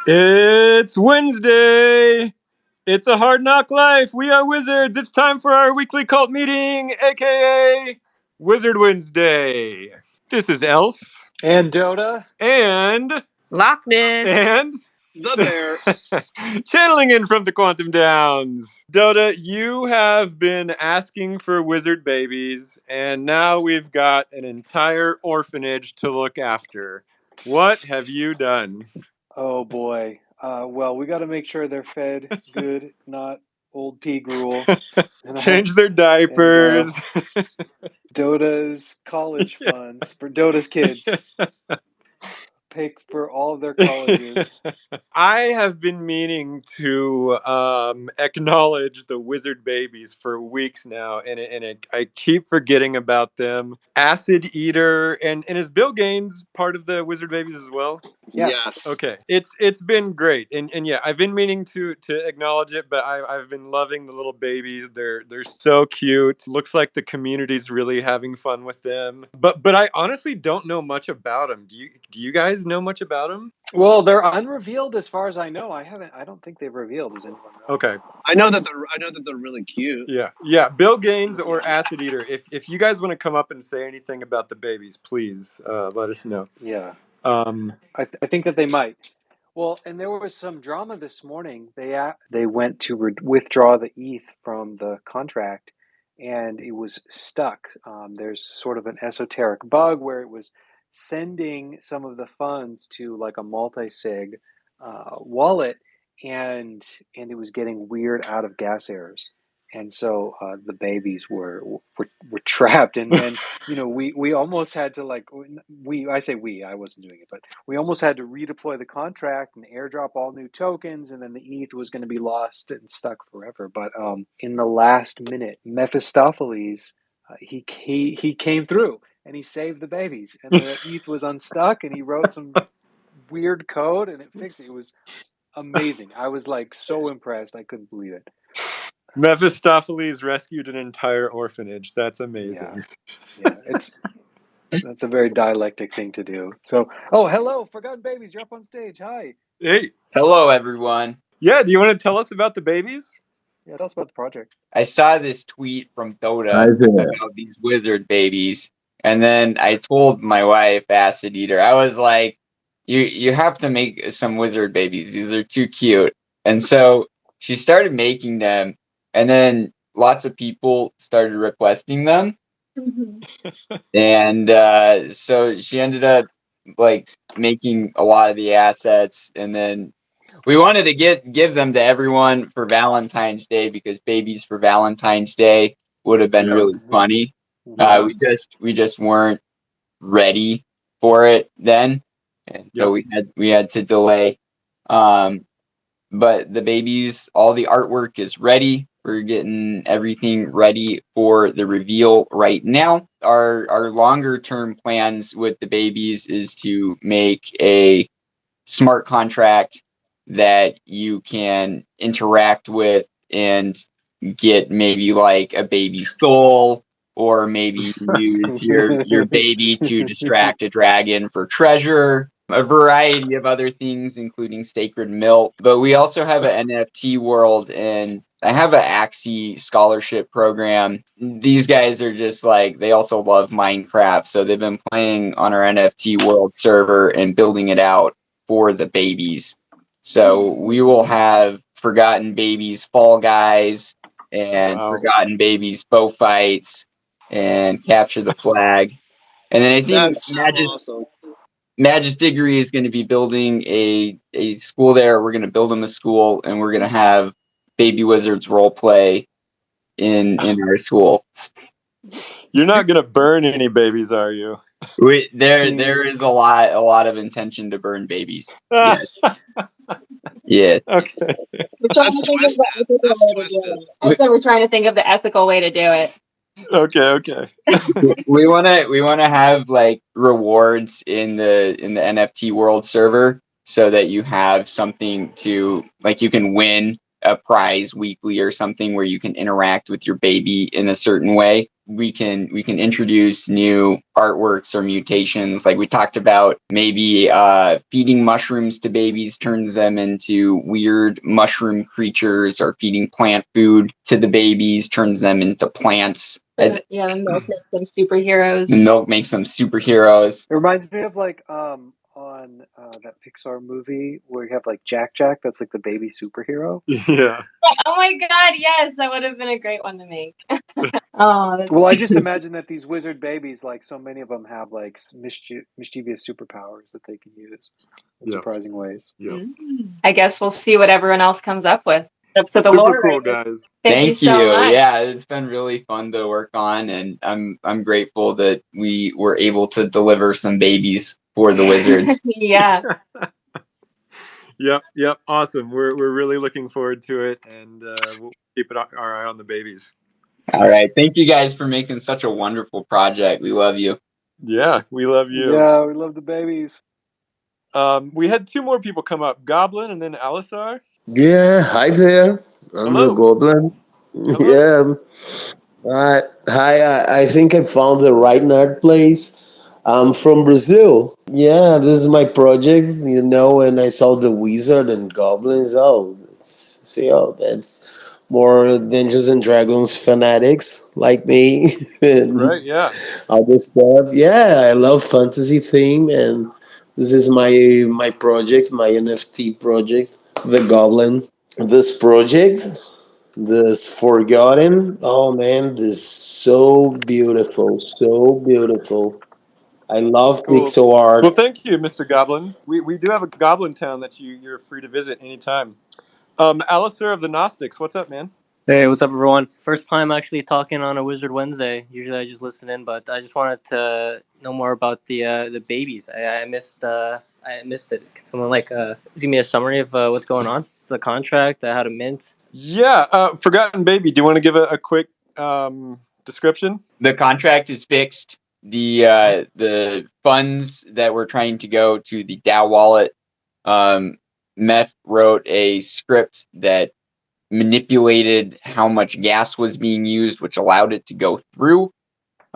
It's Wednesday. It's a hard knock life. We are wizards. It's time for our weekly cult meeting, aka Wizard Wednesday. This is Elf. And Dota. And Lachness. And the bear. Channeling in from the Quantum Downs. Dota, you have been asking for wizard babies, and now we've got an entire orphanage to look after. What have you done? Oh boy. Well, we got to make sure they're fed good, not old pea gruel. Change their diapers. Dota's college funds for Dota's kids. Pay for all of their colleges. I have been meaning to acknowledge the wizard babies for weeks now, and I keep forgetting about them. Acid Eater, and is Bill Gaines part of the wizard babies as well? Yeah. Yes. Okay. It's been great, and yeah, I've been meaning to acknowledge it, but I've been loving the little babies. They're so cute. Looks like the community's really having fun with them. But I honestly don't know much about them. Do you guys know much about them? Well, they're unrevealed as far as I know. I don't think they've revealed. Does anyone know? Okay. I know that they're really cute. Yeah. Bill Gaines or Acid Eater. If you guys want to come up and say anything about the babies, please let us know. Yeah. I think that they might. Well, and there was some drama this morning. They went to withdraw the ETH from the contract, and it was stuck. There's sort of an esoteric bug where it was sending some of the funds to like a multi-sig wallet, and it was getting weird out of gas errors. And so the babies were trapped, and then we almost had to I wasn't doing it, but we almost had to redeploy the contract and airdrop all new tokens, and then the ETH was going to be lost and stuck forever. But in the last minute, Mephistopheles he came through and he saved the babies, and the ETH was unstuck, and he wrote some weird code and it fixed it. It was amazing. I was like so impressed, I couldn't believe it. Mephistopheles rescued an entire orphanage. That's amazing. Yeah, that's a very dialectic thing to do. So, hello, Forgotten Babies, you're up on stage. Hi. Hey. Hello, everyone. Yeah, do you want to tell us about the babies? Yeah, tell us about the project. I saw this tweet from Dota about these wizard babies, and then I told my wife, Acid Eater, I was like, you have to make some wizard babies. These are too cute. And so she started making them, and then lots of people started requesting them. And so she ended up making a lot of the assets, and then we wanted to give them to everyone for Valentine's Day, because babies for Valentine's Day would have been really funny. We just weren't ready for it then, and so we had to delay. But the babies, all the artwork is ready. We're getting everything ready for the reveal right now. Our longer term plans with the babies is to make a smart contract that you can interact with and get maybe like a baby soul, or maybe use your baby to distract a dragon for treasure. A variety of other things, including sacred milk. But we also have an NFT world, and I have an Axie scholarship program. These guys are just they also love Minecraft, so they've been playing on our NFT world server and building it out for the babies. So we will have Forgotten Babies Fall Guys, and Forgotten Babies Bow Fights, and Capture the Flag. And then I think that's so awesome. Magistiggery is going to be building a school there. We're going to build them a school, and we're going to have Baby Wizards role play in our school. You're not going to burn any babies, are you? There is a lot of intention to burn babies. Yes. Yeah. Okay. That's twisted. That's twisted. Also, we're trying to think of the ethical way to do it. Okay. we want to have rewards in the NFT world server, so that you have something to you can win a prize weekly or something where you can interact with your baby in a certain way. we can introduce new artworks or mutations. Like we talked about, maybe feeding mushrooms to babies turns them into weird mushroom creatures, or feeding plant food to the babies turns them into plants. Yeah, the milk makes them superheroes. The milk makes them superheroes. It reminds me of like on that Pixar movie where you have like Jack Jack, that's like the baby superhero. Yeah. Oh my god, yes, that would have been a great one to make. Oh, Well, I just imagine that these wizard babies, like so many of them, have like mischievous superpowers that they can use in surprising ways. Yeah. I guess we'll see what everyone else comes up with. Up to the Super lore cool, writers. guys. Thank you so much. Yeah, it's been really fun to work on, and I'm grateful that we were able to deliver some babies for the wizards. Yeah. Yep. Awesome. We're really looking forward to it, and we'll keep our eye on the babies. All right. Thank you guys for making such a wonderful project. We love you. Yeah, we love you. Yeah, we love the babies. We had two more people come up, Goblin and then Alisar. Yeah, hi there. I'm Hello. the Goblin. Hello. Yeah. Hi, I think I found the right nerd place. I'm from Brazil. Yeah, this is my project, and I saw the wizard and goblins. That's more Dungeons and Dragons fanatics like me and Right, yeah. all this stuff. Yeah, I love fantasy theme, and this is my project, my NFT project, the Goblin. This project, this Forgotten. Oh man, this is so beautiful, so beautiful. I love Cool. pixel art. Well, thank you, Mr. Goblin. We do have a Goblin town that you're free to visit anytime. Alistair of the Gnostics, what's up, man? Hey, what's up, everyone? First time actually talking on a Wizard Wednesday. Usually I just listen in, but I just wanted to know more about the babies. I missed it. Could someone give me a summary of what's going on? The contract, how to mint. Yeah, Forgotten Baby. Do you want to give a quick description? The contract is fixed. The funds that were trying to go to the DAO wallet, Meth wrote a script that manipulated how much gas was being used, which allowed it to go through.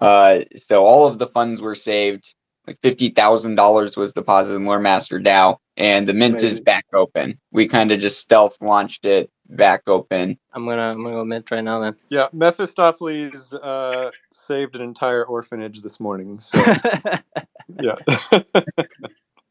So all of the funds were saved. Like $50,000 was deposited in Lore Master DAO, and the mint is back open. We kind of just stealth launched it back open. I'm gonna go mint right now then. Yeah, Mephistopheles saved an entire orphanage this morning. So yeah.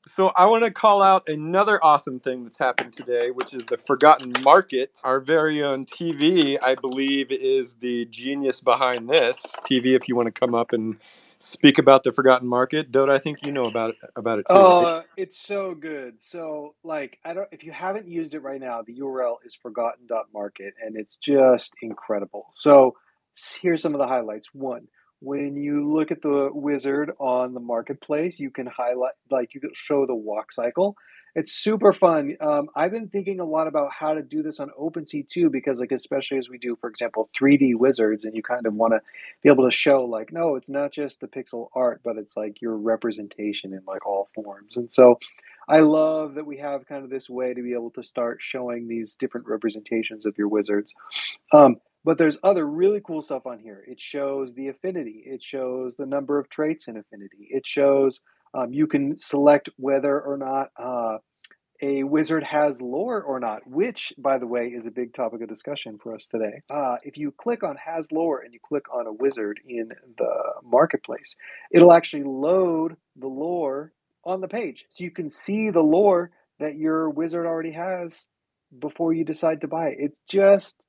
So I want to call out another awesome thing that's happened today, which is the Forgotten Market. Our very own TV, I believe, is the genius behind this. TV, if you want to come up and speak about the Forgotten Market. Dota, I think you know about it too. Right? It's so good. So if you haven't used it right now, the URL is forgotten.market and it's just incredible. So here's some of the highlights. One, when you look at the wizard on the marketplace, you can highlight, you can show the walk cycle. It's super fun. I've been thinking a lot about how to do this on OpenSea too, because especially as we do, for example, 3D wizards, and you kind of want to be able to show no, it's not just the pixel art, but it's your representation in all forms. And so I love that we have kind of this way to be able to start showing these different representations of your wizards. But there's other really cool stuff on here. It shows the affinity. It shows the number of traits in affinity. It shows you can select whether or not a wizard has lore or not, which, by the way, is a big topic of discussion for us today. If you click on has lore and you click on a wizard in the marketplace, it'll actually load the lore on the page. So you can see the lore that your wizard already has before you decide to buy it. It's just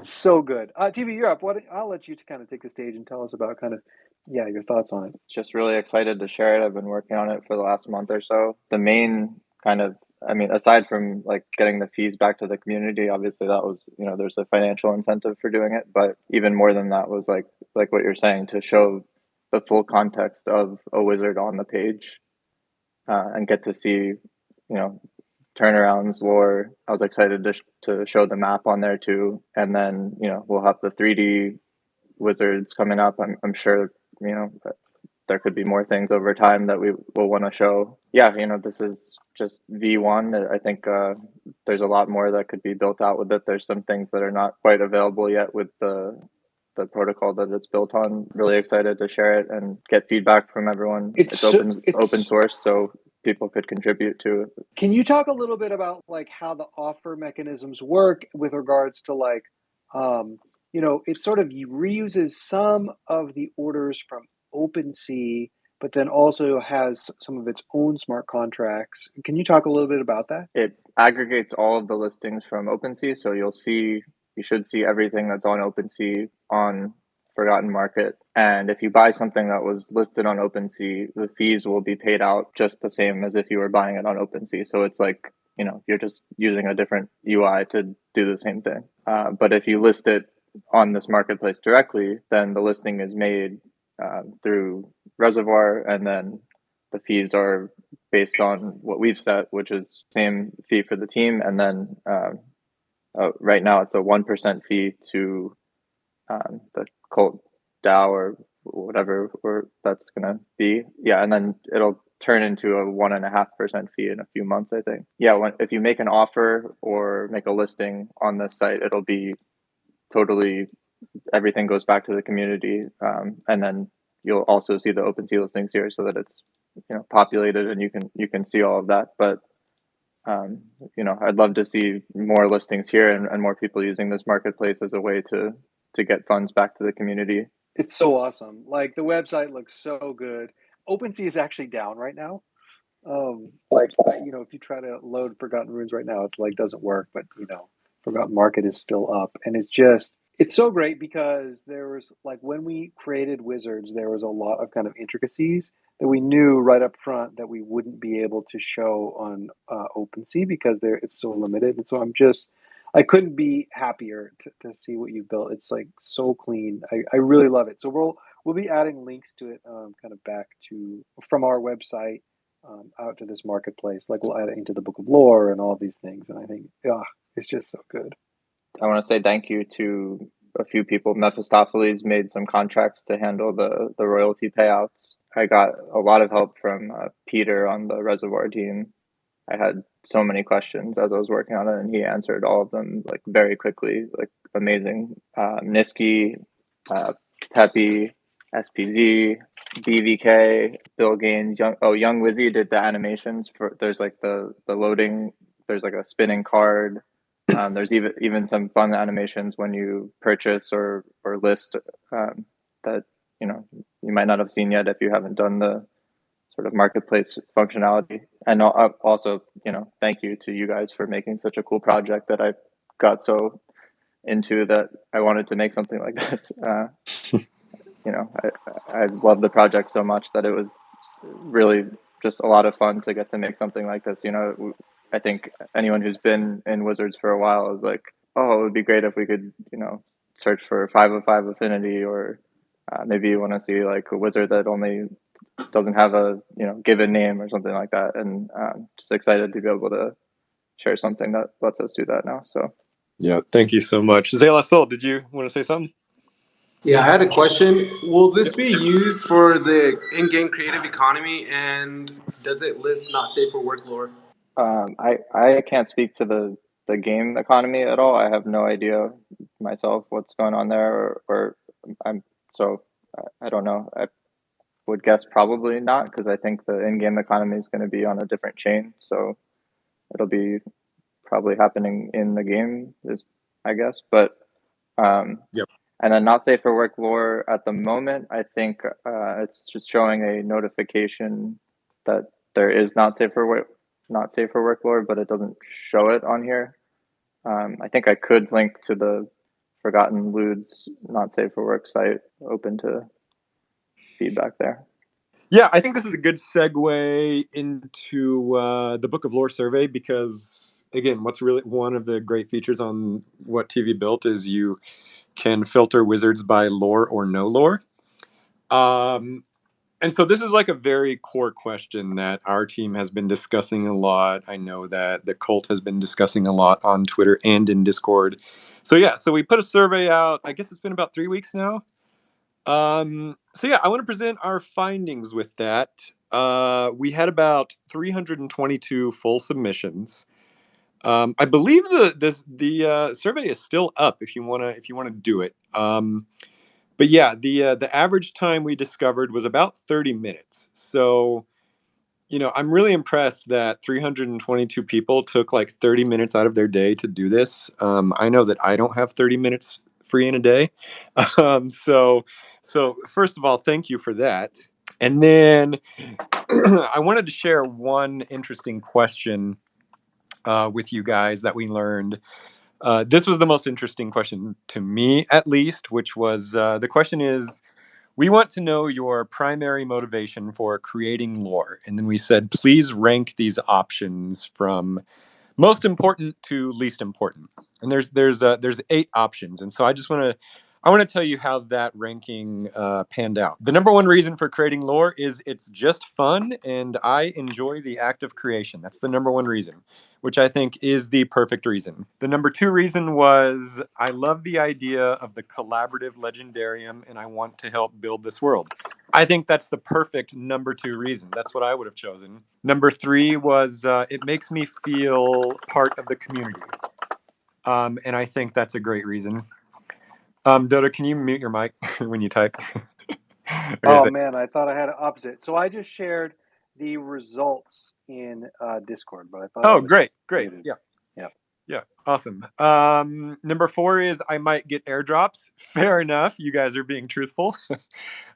so good. TV, you're up. I'll let you kind of take the stage and tell us about your thoughts on it. Just really excited to share it. I've been working on it for the last month or so. The main aside from getting the fees back to the community, obviously that was, there's a financial incentive for doing it, but even more than that was like what you're saying, to show the full context of a wizard on the page, and get to see, turnarounds, lore. I was excited to show the map on there too, and then we'll have the 3D wizards coming up. I'm sure there could be more things over time that we will want to show. Yeah, this is just V1. I think there's a lot more that could be built out with it. There's some things that are not quite available yet with the the protocol that it's built on. Really excited to share it and get feedback from everyone. It's open source, so people could contribute to it. Can you talk a little bit about like how the offer mechanisms work with regards to like, it sort of reuses some of the orders from OpenSea, but then also has some of its own smart contracts. Can you talk a little bit about that? It aggregates all of the listings from OpenSea, so you should see everything that's on OpenSea on Forgotten Market. And if you buy something that was listed on OpenSea, the fees will be paid out just the same as if you were buying it on OpenSea. So it's like, you're just using a different UI to do the same thing. But if you list it on this marketplace directly, then the listing is made through Reservoir, and then the fees are based on what we've set, which is same fee for the team. And then right now it's a 1% fee to the Cult DAO or whatever that's going to be. Yeah, and then it'll turn into a 1.5% fee in a few months, I think. Yeah, if you make an offer or make a listing on this site, it'll be totally, everything goes back to the community. And then you'll also see the OpenSea listings here so that it's populated and you can see all of that. But I'd love to see more listings here and more people using this marketplace as a way to get funds back to the community. It's so awesome. Like the website looks so good. OpenSea is actually down right now. If you try to load Forgotten Runes right now, it like doesn't work. But Forgotten Market is still up, and it's so great because there was like when we created Wizards, there was a lot of kind of intricacies that we knew right up front that we wouldn't be able to show on OpenSea because it's so limited. And so I couldn't be happier to see what you built. It's like so clean. I really love it. So we'll be adding links to it kind of back from our website out to this marketplace. Like we'll add it into the Book of Lore and all of these things. And I think, it's just so good. I want to say thank you to a few people. Mephistopheles made some contracts to handle the royalty payouts. I got a lot of help from Peter on the Reservoir team. I had so many questions as I was working on it, and he answered all of them like very quickly, like amazing. Niski, Peppy, SPZ, BVK, Bill Gaines, Young Whizzie did the animations for. There's like the loading. There's like a spinning card. There's even some fun animations when you purchase or list that you might not have seen yet if you haven't done the sort of marketplace functionality. And also, thank you to you guys for making such a cool project that I got so into that I wanted to make something like this. I love the project so much that it was really just a lot of fun to get to make something like this. I think anyone who's been in Wizards for a while is like, oh, it would be great if we could, search for 505 affinity, or maybe you want to see like a wizard that only doesn't have a given name or something like that. And just excited to be able to share something that lets us do that now. So yeah, thank you so much. Zayla Sol, did you want to say something? Yeah, I had a question. Will this be used for the in-game creative economy, and does it list not safe for work lore? I can't speak to the game economy at all. I have no idea myself what's going on there, or I don't know. I would guess probably not, because I think the in-game economy is going to be on a different chain, so it'll be probably happening in the game, I guess. But Yep. And then not safe for work lore at the moment, I think it's just showing a notification that there is not safe for work lore, but it doesn't show it on here. I think I could link to the Forgotten Ludes not safe for work site, open to feedback there. Yeah, I think this is a good segue into the Book of Lore survey, because again, what's really one of the great features on what TV built is you can filter wizards by lore or no lore. And so this is like a very core question that our team has been discussing a lot. I know that the cult has been discussing a lot on Twitter and in Discord. So we put a survey out. I guess it's been about 3 weeks now. I want to present our findings with that. We had about 322 full submissions. I believe the survey is still up if you wanna do it. But yeah, the average time we discovered was about 30 minutes. So, I'm really impressed that 322 people took like 30 minutes out of their day to do this. I know that I don't have 30 minutes free in a day. So first of all, thank you for that. And then I wanted to share one interesting question with you guys that we learned. This was the most interesting question to me, at least, which was the question is, we want to know your primary motivation for creating lore. And then we said, please rank these options from most important to least important. And there's 8 options. And so I want to tell you how that ranking panned out. The number one reason for creating lore is it's just fun and I enjoy the act of creation. That's the number one reason, which I think is the perfect reason. The number 2 reason was I love the idea of the collaborative legendarium and I want to help build this world. I think that's the perfect number 2 reason. That's what I would have chosen. Number 3 was it makes me feel part of the community. And I think that's a great reason. Dodo, can you mute your mic when you type? Okay, Oh thanks. man, I thought I had it opposite. So I just shared the results in Discord, but I thought I Oh, was great. muted. Yeah, awesome. Number 4 is I might get airdrops. Fair enough. You guys are being truthful.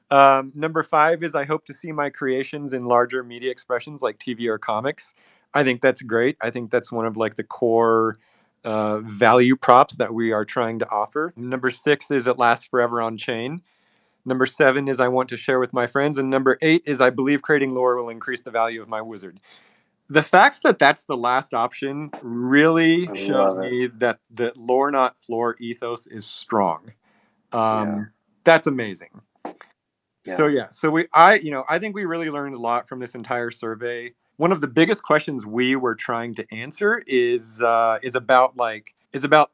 Number 5 is I hope to see my creations in larger media expressions like TV or comics. I think that's great. I think that's one of like the core value props that we are trying to offer. Number 6 is it lasts forever on chain. Number 7 is I want to share with my friends. And number 8 is I believe creating lore will increase the value of my wizard. The fact that that's the last option really I shows love it. me that the lore not floor ethos is strong. Yeah. That's amazing. So Yeah. I think we really learned a lot from this entire survey. One of the biggest questions we were trying to answer is about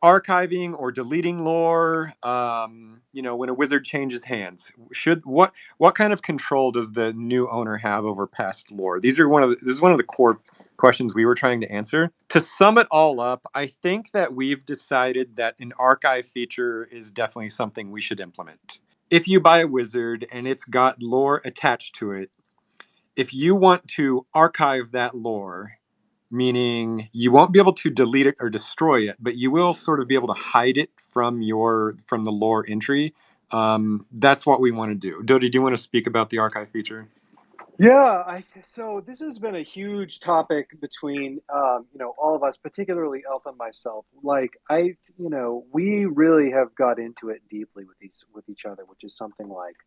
archiving or deleting lore. When a wizard changes hands, what kind of control does the new owner have over past lore? This is one of the core questions we were trying to answer. To sum it all up, I think that we've decided that an archive feature is definitely something we should implement. If you buy a wizard and it's got lore attached to it, if you want to archive that lore, meaning you won't be able to delete it or destroy it, but you will sort of be able to hide it from the lore entry. That's what we want to do. Dodi, do you want to speak about the archive feature? Yeah, so this has been a huge topic between all of us, particularly Elf and myself. We really have got into it deeply with each other, which is something like,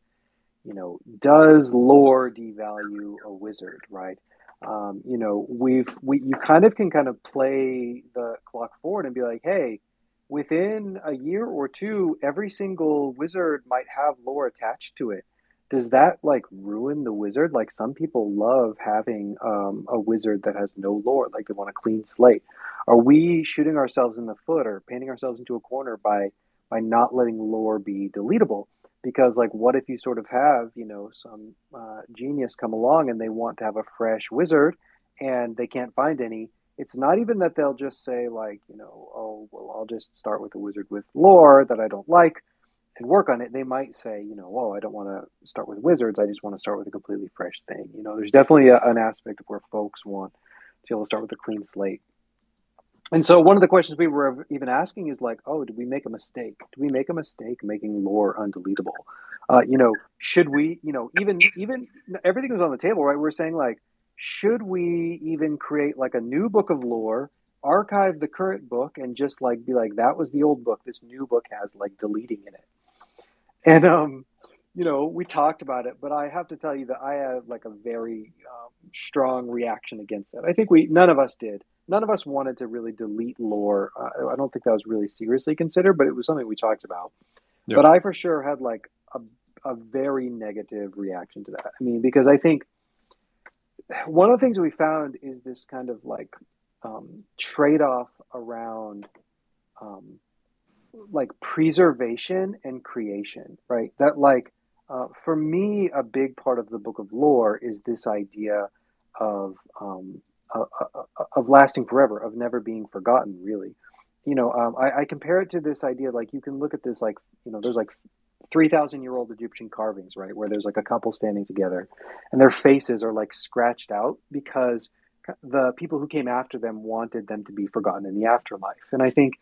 does lore devalue a wizard, right? You kind of play the clock forward and be like, hey, within a year or two, every single wizard might have lore attached to it. Does that like ruin the wizard? Like some people love having a wizard that has no lore, like they want a clean slate. Are we shooting ourselves in the foot or painting ourselves into a corner by not letting lore be deletable? Because like what if you sort of have some genius come along and they want to have a fresh wizard and they can't find any. It's not even that they'll just say like oh well, I'll just start with a wizard with lore that I don't like and work on it. They might say oh, I don't want to start with wizards, I just want to start with a completely fresh thing. There's definitely an aspect of where folks want to be able to start with a clean slate. And so one of the questions we were even asking is like, oh, did we make a mistake? Did we make a mistake making lore undeletable? Should we, even everything was on the table, right? We're saying like, should we even create like a new book of lore, archive the current book, and just like be like, that was the old book. This new book has like deleting in it. And we talked about it, but I have to tell you that I have like a very strong reaction against it. I think none of us did. None of us wanted to really delete lore. I don't think that was really seriously considered, but it was something we talked about. Yep. But I for sure had like a very negative reaction to that. I mean, because I think one of the things we found is this kind of like trade-off around like preservation and creation, right? That like for me, a big part of the Book of Lore is this idea of lasting forever, of never being forgotten. Really, I compare it to this idea like you can look at this like there's like 3,000-year-old Egyptian carvings, right, where there's like a couple standing together, and their faces are like scratched out because the people who came after them wanted them to be forgotten in the afterlife. And I think,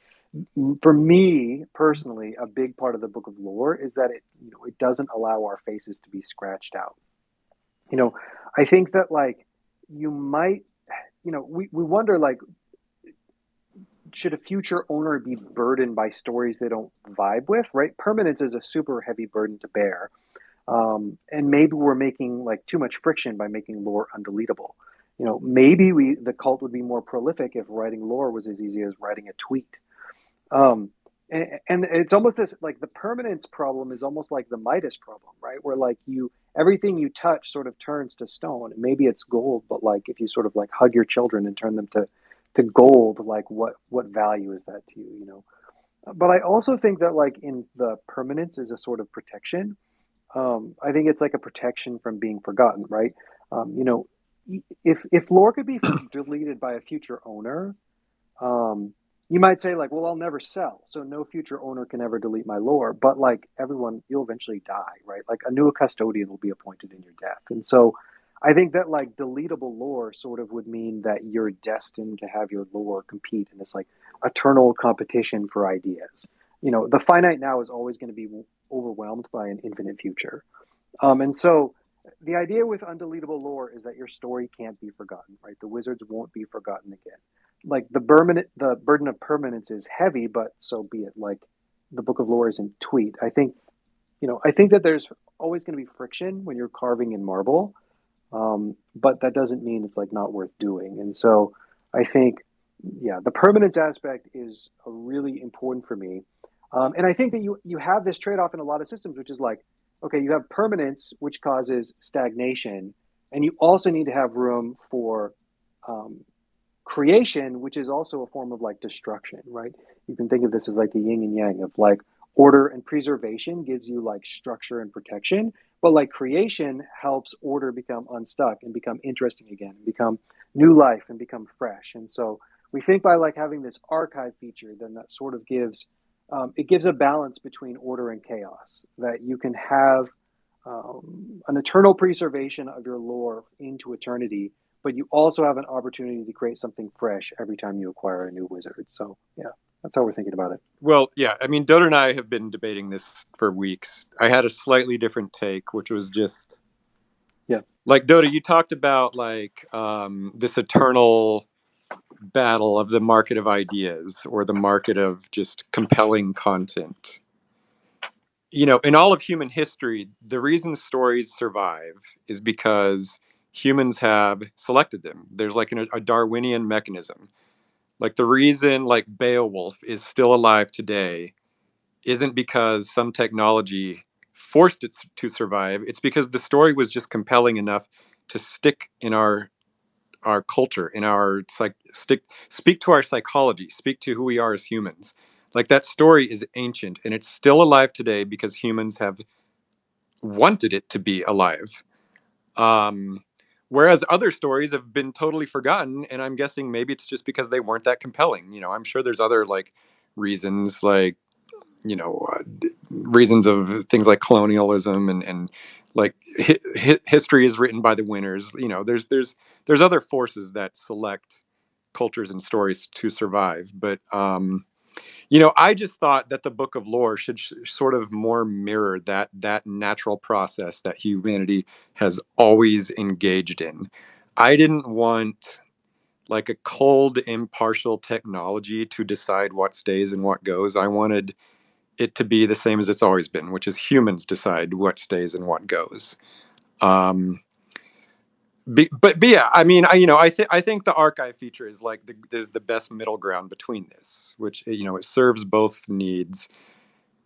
for me personally, a big part of the Book of Lore is that it doesn't allow our faces to be scratched out. I think that like you might, we wonder like, should a future owner be burdened by stories they don't vibe with, right? Permanence is a super heavy burden to bear. And maybe we're making like too much friction by making lore undeletable. Maybe the cult would be more prolific if writing lore was as easy as writing a tweet. And it's almost this, like, the permanence problem is almost like the Midas problem, right? Where like everything you touch sort of turns to stone. Maybe it's gold, but like if you sort of like hug your children and turn them to gold, like what value is that to you? But I also think that like in the permanence is a sort of protection. I think it's like a protection from being forgotten, right? If lore could be deleted by a future owner, you might say like, well, I'll never sell, so no future owner can ever delete my lore. But like you'll eventually die, right? Like a new custodian will be appointed in your death. And so I think that like deletable lore sort of would mean that you're destined to have your lore compete in this like eternal competition for ideas. The finite now is always going to be overwhelmed by an infinite future. And so the idea with undeletable lore is that your story can't be forgotten, right? The wizards won't be forgotten again. Like the burden of permanence is heavy, but so be it. Like the Book of Lore isn't tweet. I think that there's always going to be friction when you're carving in marble, but that doesn't mean it's like not worth doing. And so I think, yeah, the permanence aspect is a really important for me. And I think that you have this trade-off in a lot of systems, which is like, okay, you have permanence, which causes stagnation, and you also need to have room for creation, which is also a form of like destruction, right? You can think of this as like the yin and yang of like order and preservation gives you like structure and protection, but like creation helps order become unstuck and become interesting again, and become new life and become fresh. And so we think by like having this archive feature, then that sort of gives it gives a balance between order and chaos, that you can have an eternal preservation of your lore into eternity, but you also have an opportunity to create something fresh every time you acquire a new wizard. So yeah, that's how we're thinking about it. Well, yeah, I mean, Dodo and I have been debating this for weeks. I had a slightly different take, which was just, yeah, like Dodo, you talked about like this eternal battle of the market of ideas, or the market of just compelling content. In all of human history, the reason stories survive is because humans have selected them. There's like a Darwinian mechanism. Like the reason like Beowulf is still alive today isn't because some technology forced it to survive. It's because the story was just compelling enough to stick in our culture, in our speak to our psychology, speak to who we are as humans. Like that story is ancient and it's still alive today because humans have wanted it to be alive. Whereas other stories have been totally forgotten, and I'm guessing maybe it's just because they weren't that compelling. I'm sure there's other like reasons, like reasons of things like colonialism and like history is written by the winners. There's other forces that select cultures and stories to survive. But I just thought that the Book of Lore should sort of more mirror that natural process that humanity has always engaged in. I didn't want like a cold, impartial technology to decide what stays and what goes. I wanted it to be the same as it's always been, which is humans decide what stays and what goes. But yeah, I mean, I think the archive feature is like is the best middle ground between this, which it serves both needs.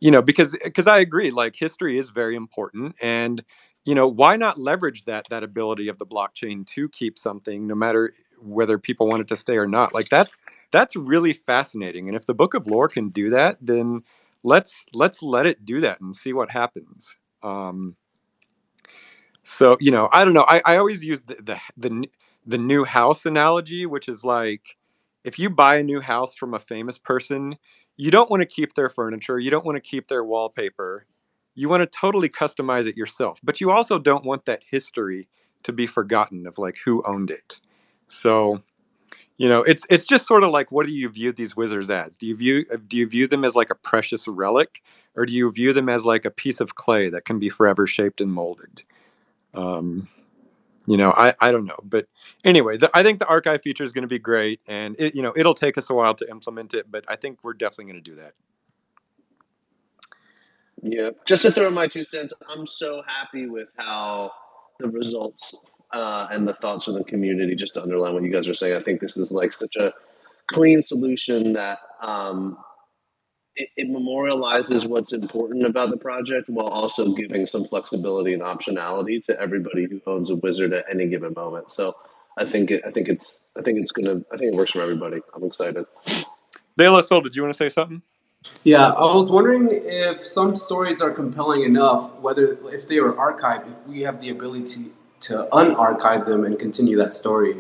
Because I agree, like history is very important, and why not leverage that ability of the blockchain to keep something, no matter whether people want it to stay or not. Like that's really fascinating, and if the Book of Lore can do that, then let's let it do that and see what happens. So I don't know. I always use the new house analogy, which is like if you buy a new house from a famous person, you don't want to keep their furniture, you don't want to keep their wallpaper. you want to totally customize it yourself, but you also don't want that history to be forgotten of like who owned it. So, it's just sort of like, what do you view these wizards as? Do you view them as like a precious relic, or do you view them as like a piece of clay that can be forever shaped and molded? I don't know, but anyway, I think the archive feature is going to be great, and it'll take us a while to implement it, but I think we're definitely going to do that. Yeah, just to throw in my 2 cents, I'm so happy with how the results and the thoughts of the community. Just to underline what you guys are saying, I think this is like such a clean solution that it memorializes what's important about the project while also giving some flexibility and optionality to everybody who owns a wizard at any given moment. So I think it works for everybody. I'm excited. De La Soul, did you want to say something? Yeah, I was wondering if some stories are compelling enough, whether if they were archived, if we have the ability to unarchive them and continue that story.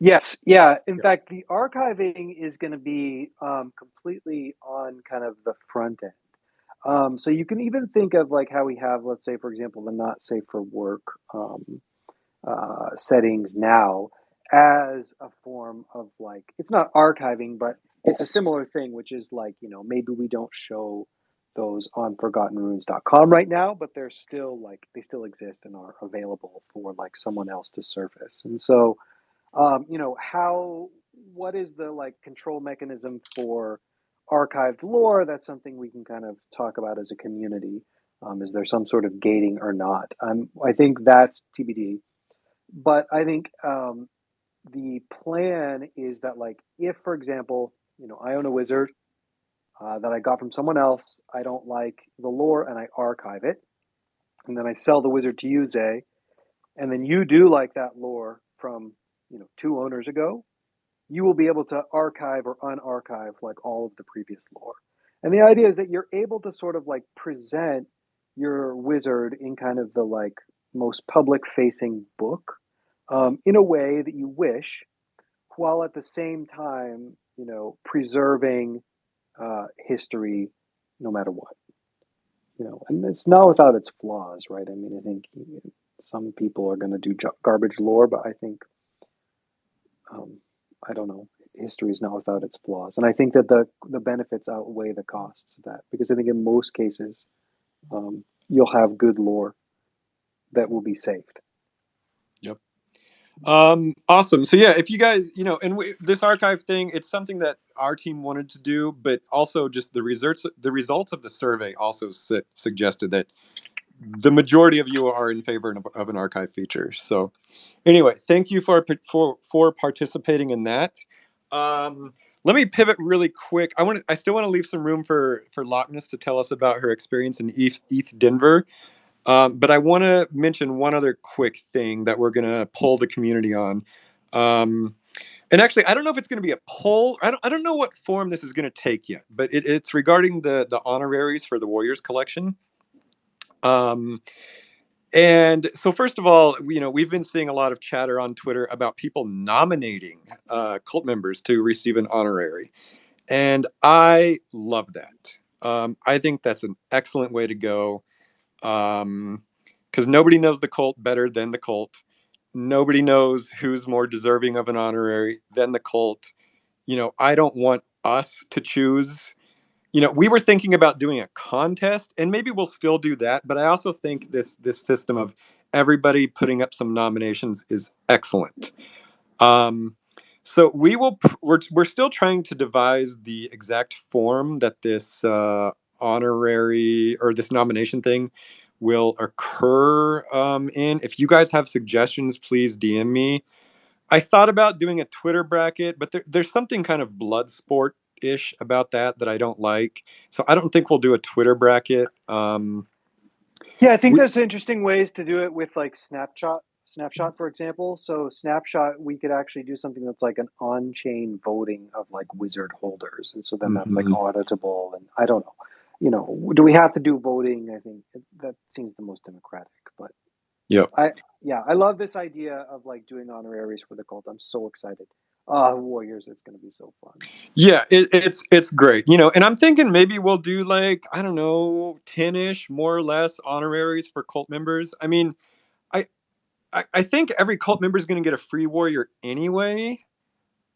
Yes, yeah. In fact, the archiving is going to be completely on kind of the front end. So you can even think of like how we have, let's say, for example, the not safe for work settings now as a form of like, it's not archiving, but it's a similar thing, which is like, maybe we don't show those on forgottenrunes.com right now, but they're still like, they still exist and are available for like someone else to surface. And so, what is the like control mechanism for archived lore? That's something we can kind of talk about as a community. Is there some sort of gating or not? I think that's TBD. But I think the plan is that, like, if, for example, I own a wizard that I got from someone else, I don't like the lore, and I archive it, and then I sell the wizard to you, Zay, and then you do like that lore from 2 owners ago, you will be able to archive or unarchive like all of the previous lore. And the idea is that you're able to sort of like present your wizard in kind of the like most public facing book in a way that you wish, while at the same time, preserving history no matter what. And it's not without its flaws, right? I mean, I think some people are going to do garbage lore, but I think I don't know. History is not without its flaws, and I think that the benefits outweigh the costs of that, because I think in most cases you'll have good lore that will be saved. Yep. Awesome. So yeah, if you guys, this archive thing, it's something that our team wanted to do, but also just the results of the survey also suggested that the majority of you are in favor of an archive feature. So anyway, thank you for participating in that. Let me pivot really quick. I still want to leave some room for Lachness to tell us about her experience in ETH Denver. But I want to mention one other quick thing that we're going to poll the community on. And actually, I don't know if it's going to be a poll. I don't know what form this is going to take yet, but it's regarding the honoraries for the Warriors collection. And so, first of all, we've been seeing a lot of chatter on Twitter about people nominating cult members to receive an honorary, and I love that. I think that's an excellent way to go, because nobody knows the cult better than the cult. Nobody knows who's more deserving of an honorary than the cult. I don't want us to choose. We were thinking about doing a contest, and maybe we'll still do that. But I also think this system of everybody putting up some nominations is excellent. So we're still trying to devise the exact form that this honorary or this nomination thing will occur in. If you guys have suggestions, please DM me. I thought about doing a Twitter bracket, but there's something kind of blood sport ish about that I don't like. So I don't think we'll do a Twitter bracket. Yeah, I think there's interesting ways to do it with like Snapshot, for example. So Snapshot, we could actually do something that's like an on-chain voting of like wizard holders, and so then that's like auditable. And I don't know, do we have to do voting? I think that seems the most democratic. But yeah, I love this idea of like doing honoraries for the cult. I'm so excited. Warriors, it's going to be so fun. Yeah, it's great, and I'm thinking maybe we'll do like, I don't know, 10-ish more or less honoraries for cult members. I mean, I I think every cult member is going to get a free warrior anyway.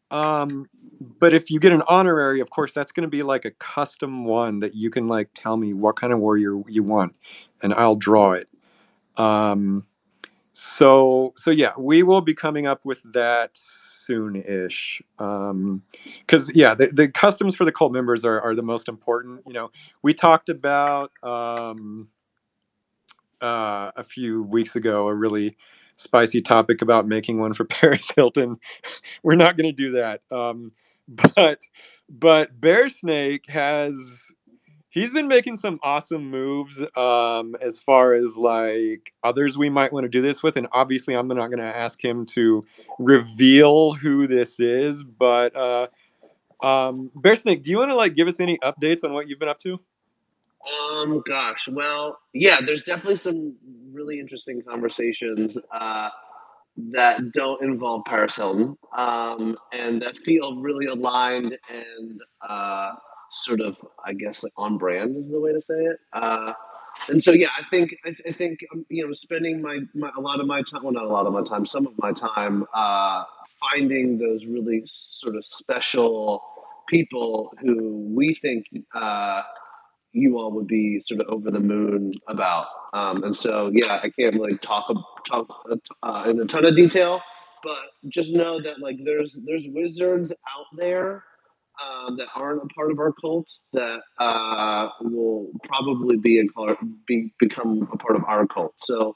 But if you get an honorary, of course, that's going to be like a custom one that you can like tell me what kind of warrior you want, and I'll draw it. Um, so yeah, we will be coming up with that soon-ish. Because yeah, the customs for the cult members are the most important. We talked about a few weeks ago a really spicy topic about making one for Paris Hilton. We're not going to do that. But Bearsnake he's been making some awesome moves as far as like others we might want to do this with, and obviously I'm not going to ask him to reveal who this is, but Bearsnake, do you want to like give us any updates on what you've been up to? Gosh, well, yeah, there's definitely some really interesting conversations that don't involve Paris Hilton, and that feel really aligned and sort of, I guess, like on brand is the way to say it. And so, yeah, I think spending my a lot of my time, well, not a lot of my time, some of my time, finding those really sort of special people who we think. You all would be sort of over the moon about. And so, yeah, I can't really talk in a ton of detail, but just know that like there's wizards out there that aren't a part of our cult that will probably become a part of our cult. So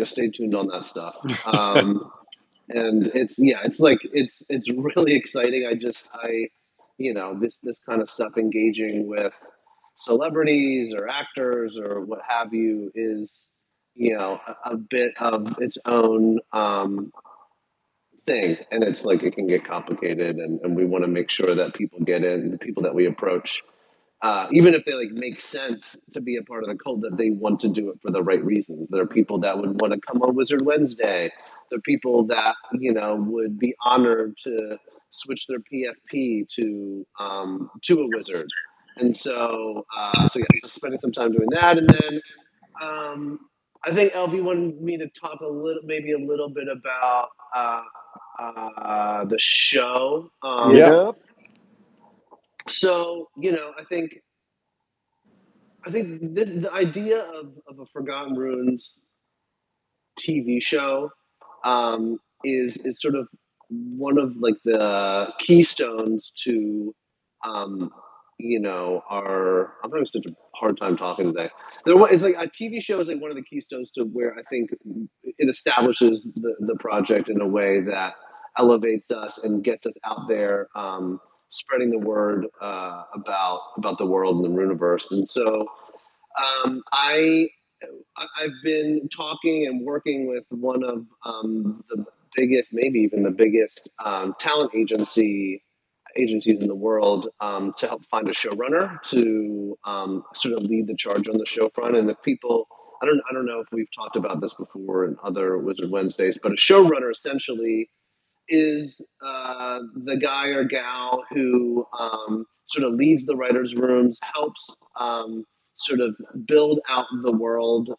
stay tuned on that stuff. And it's really exciting. This kind of stuff, engaging with celebrities or actors or what have you, is a bit of its own thing, and it's like it can get complicated, and we want to make sure that people get in, the people that we approach, even if they like make sense to be a part of the cult, that they want to do it for the right reasons. There are people that would want to come on Wizard Wednesday. There are people that would be honored to switch their PFP to a wizard, and so yeah, just spending some time doing that, and then I think LV wanted me to talk maybe a little bit about the show. Yep. So I think the idea of a Forgotten Runes TV show is sort of one of like the keystones to our. I'm having such a hard time talking today. It's like a TV show is like one of the keystones to where I think it establishes the project in a way that elevates us and gets us out there, spreading the word about the world and the Runeverse. And so I've been talking and working with one of the biggest, maybe even the biggest talent agencies in the world, to help find a showrunner to sort of lead the charge on the show front. And if people, I don't know if we've talked about this before in other Wizard Wednesdays, but a showrunner essentially is the guy or gal who sort of leads the writers' rooms, helps sort of build out the world,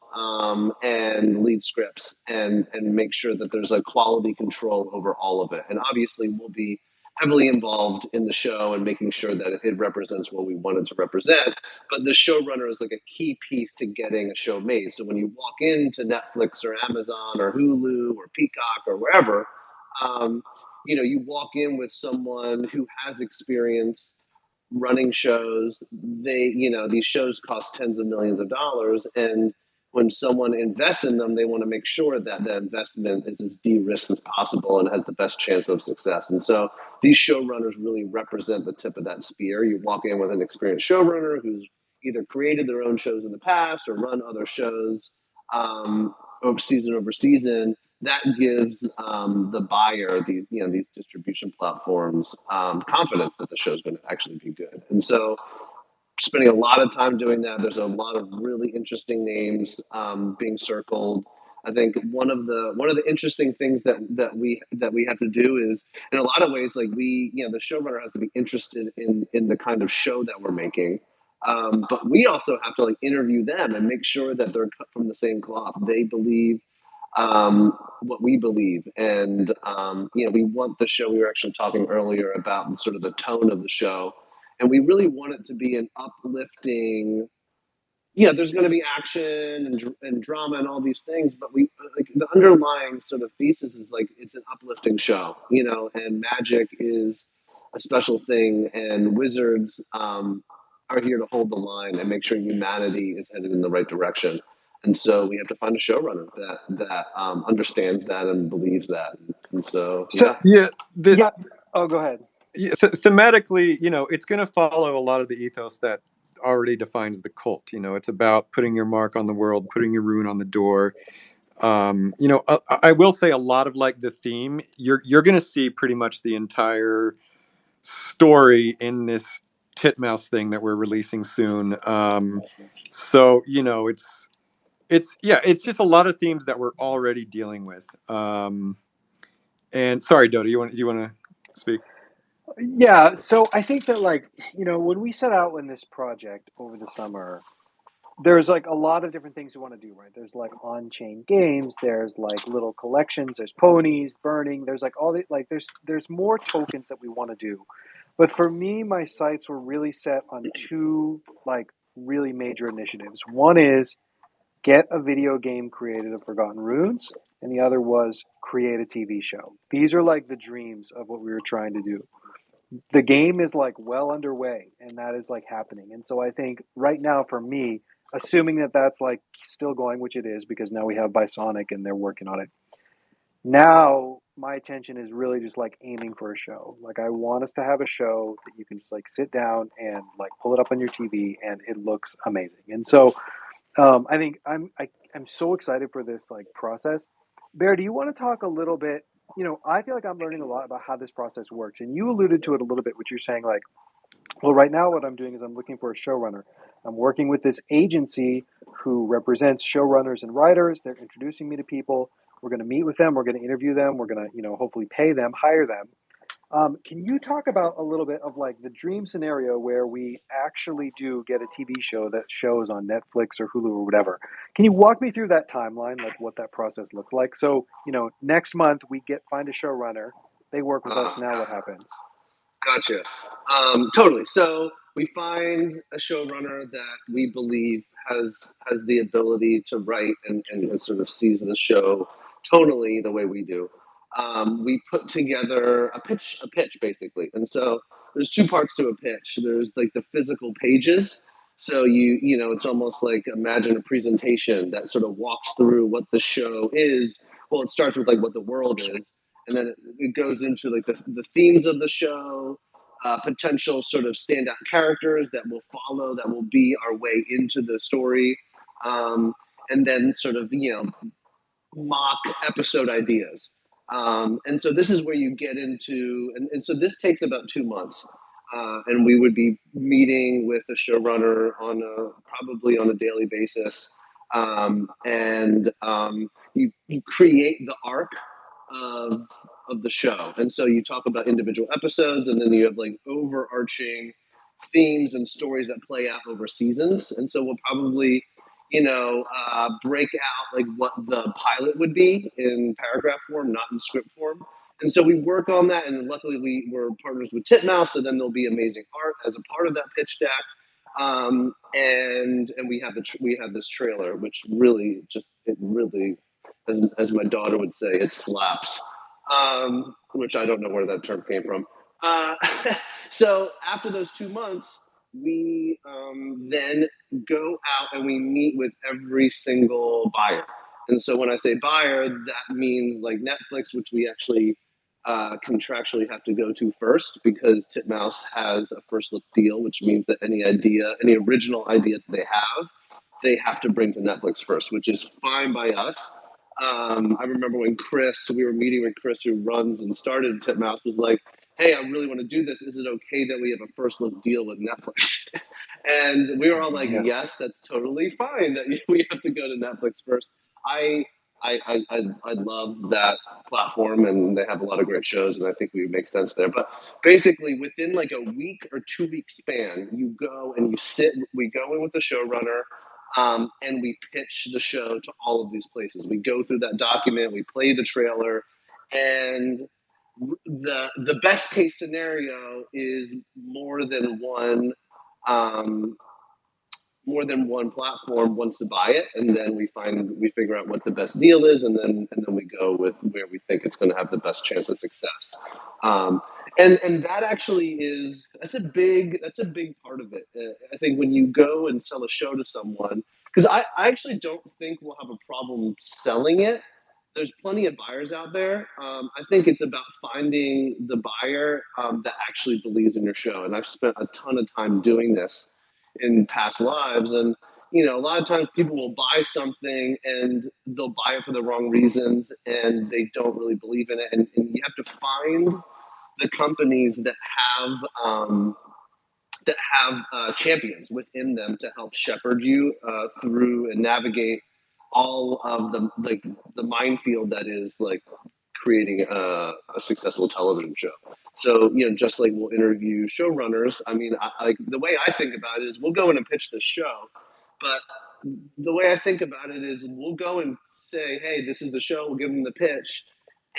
and lead scripts, and make sure that there's a quality control over all of it. And obviously, we'll be heavily involved in the show and making sure that it represents what we want it to represent. But the showrunner is like a key piece to getting a show made. So when you walk into Netflix or Amazon or Hulu or Peacock or wherever, you walk in with someone who has experience running shows. These shows cost tens of millions of dollars, and when someone invests in them, they want to make sure that the investment is as de-risked as possible and has the best chance of success. And so these showrunners really represent the tip of that spear. You walk in with an experienced showrunner who's either created their own shows in the past or run other shows over season. That gives the buyer, these distribution platforms, confidence that the show is going to actually be good. And so, spending a lot of time doing that. There's a lot of really interesting names being circled. I think one of the interesting things that we have to do is, in a lot of ways, like the showrunner has to be interested in the kind of show that we're making, but we also have to like interview them and make sure that they're cut from the same cloth. They believe what we believe, and we want the show. We were actually talking earlier about sort of the tone of the show, and we really want it to be an uplifting. Yeah, there's going to be action and drama and all these things, but we like the underlying sort of thesis is like it's an uplifting show, and magic is a special thing, and wizards are here to hold the line and make sure humanity is headed in the right direction. And so we have to find a showrunner that understands that and believes that. And so Yeah. Yeah. Oh, go ahead. Thematically, it's going to follow a lot of the ethos that already defines the cult. It's about putting your mark on the world, putting your rune on the door. I will say a lot of like the theme. You're going to see pretty much the entire story in this titmouse thing that we're releasing soon. So it's just a lot of themes that we're already dealing with. And sorry, Dodo, do you want to speak? Yeah, so I think that when we set out in this project over the summer, there's like a lot of different things we want to do, right? There's like on-chain games, there's like little collections, there's ponies, burning, there's like all the there's more tokens that we want to do. But for me, my sights were really set on two like really major initiatives. One is get a video game created of Forgotten Runes, and the other was create a TV show. These are like the dreams of what we were trying to do. The game is like well underway, and that is like happening. And so I think right now for me, assuming that that's like still going, which it is because now we have Bisonic and they're working on it. Now my attention is really just like aiming for a show. Like I want us to have a show that you can just like sit down and like pull it up on your TV and it looks amazing. And so I think I'm so excited for this like process. Bear, do you want to talk a little bit? I feel like I'm learning a lot about how this process works, and you alluded to it a little bit, which you're saying like, well, right now what I'm doing is I'm looking for a showrunner. I'm working with this agency who represents showrunners and writers. They're introducing me to people. We're going to meet with them. We're going to interview them. We're going to, hopefully pay them, hire them. Can you talk about a little bit of like the dream scenario where we actually do get a TV show that shows on Netflix or Hulu or whatever? Can you walk me through that timeline, like what that process looks like? So, next month we find a showrunner. They work with us. Now what happens? Gotcha. Totally. So we find a showrunner that we believe has the ability to write and sort of sees the show tonally the way we do. We put together a pitch basically, and so there's two parts to a pitch. There's like the physical pages. So it's almost like imagine a presentation that sort of walks through what the show is. Well, it starts with like what the world is, and then it goes into like the themes of the show, potential sort of standout characters that will follow, that will be our way into the story, and then sort of mock episode ideas. And so this is where you get into, and so this takes about 2 months. And we would be meeting with a showrunner probably on a daily basis. And you create the arc of the show. And so you talk about individual episodes, and then you have like overarching themes and stories that play out over seasons. And so we'll probably break out like what the pilot would be in paragraph form, not in script form. And so we work on that, and luckily we were partners with Titmouse, so then there'll be amazing art as a part of that pitch deck. And we have this trailer, which really as my daughter would say, it slaps. Which I don't know where that term came from. So after those 2 months, we then go out and we meet with every single buyer. And so when I say buyer, that means like Netflix, which we actually contractually have to go to first, because Titmouse has a first look deal, which means that any original idea that they have to bring to Netflix first, which is fine by us. I remember when we were meeting with Chris, who runs and started Titmouse, was like, hey, I really want to do this. Is it okay that we have a first look deal with Netflix? And we were all like, yes, that's totally fine that we have to go to Netflix first. I I love that platform, and they have a lot of great shows, and I think we make sense there. But basically, within like a week or 2 week span, you go and you sit. We go in with the showrunner, and we pitch the show to all of these places. We go through that document, we play the trailer, and the best case scenario is um, more than one platform wants to buy it, and then we figure out what the best deal is, and then we go with where we think it's going to have the best chance of success. um, and that actually is that's a big part of it. I think when you go and sell a show to someone, because I actually don't think we'll have a problem selling it. There's plenty of buyers out there. I think it's about finding the buyer that actually believes in your show, and I've spent a ton of time doing this in past lives. And a lot of times people will buy something and they'll buy it for the wrong reasons, and they don't really believe in it. And you have to find the companies that have champions within them to help shepherd you through and navigate all of the minefield that is like creating a successful television show. So just like we'll interview showrunners. I mean, like the way I think about it is we'll go in and pitch the show, but the way I think about it is we'll go and say, hey, this is the show. We'll give them the pitch,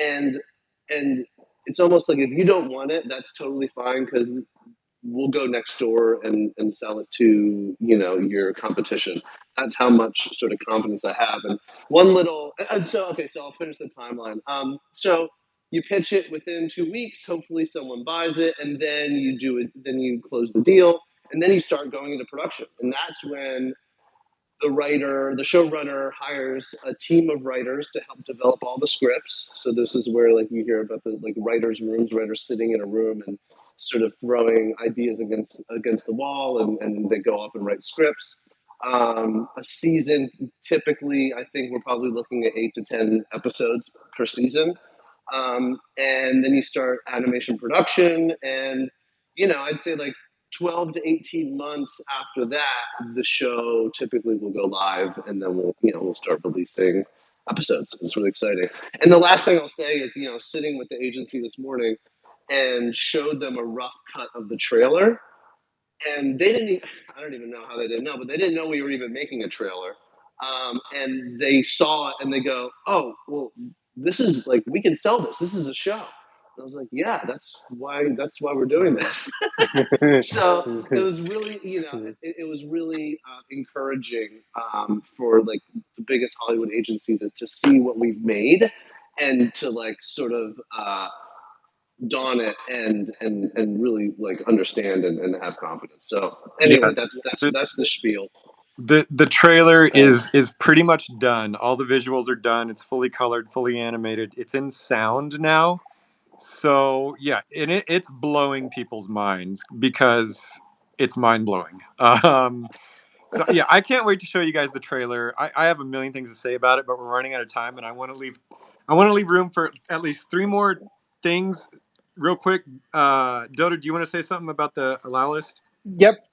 and and it's almost like if you don't want it, that's totally fine, because we'll go next door and sell it to your competition. That's how much sort of confidence I have. And one little and so okay, so I'll finish the timeline. So you pitch it within 2 weeks. Hopefully, someone buys it, and then you do it. Then you close the deal, and then you start going into production. And that's when the showrunner hires a team of writers to help develop all the scripts. So this is where like you hear about the like writers' rooms, writers sitting in a room and sort of throwing ideas against the wall, and they go off and write scripts. A season, typically, I think we're probably looking at 8 to 10 episodes per season. And then you start animation production, and I'd say like 12 to 18 months after that, the show typically will go live, and then we'll start releasing episodes. It's really exciting. And the last thing I'll say is, sitting with the agency this morning and showed them a rough cut of the trailer, and they didn't. I don't even know how they didn't know, but they didn't know we were even making a trailer. And they saw it and they go, "Oh, well, this is like we can sell this. This is a show." I was like, "Yeah, that's why we're doing this." So it was really, it was really encouraging for like the biggest Hollywood agency to see what we've made, and to like sort of dawn it and really like understand and have confidence. So anyway, that's the spiel. The trailer is pretty much done. All the visuals are done. It's fully colored, fully animated. It's in sound now. So yeah, and it's blowing people's minds because it's mind blowing. So yeah, I can't wait to show you guys the trailer. I have a million things to say about it, but we're running out of time, and I want to leave room for at least 3 more things real quick. Dodo, do you want to say something about the allow list? Yep.